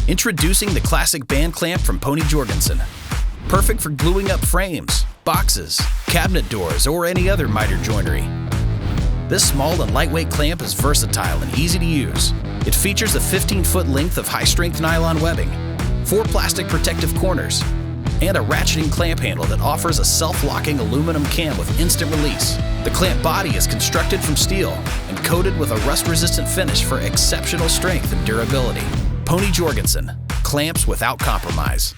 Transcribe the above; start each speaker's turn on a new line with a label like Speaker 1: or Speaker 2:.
Speaker 1: Introducing the classic band clamp from Pony Jorgensen. Perfect for gluing up frames, boxes, cabinet doors, or any other miter joinery. This small and lightweight clamp is versatile and easy to use. It features a 15-foot length of high-strength nylon webbing, 4 plastic protective corners, and a ratcheting clamp handle that offers a self-locking aluminum cam with instant release. The clamp body is constructed from steel and coated with a rust-resistant finish for exceptional strength and durability. Pony Jorgensen, clamps without compromise.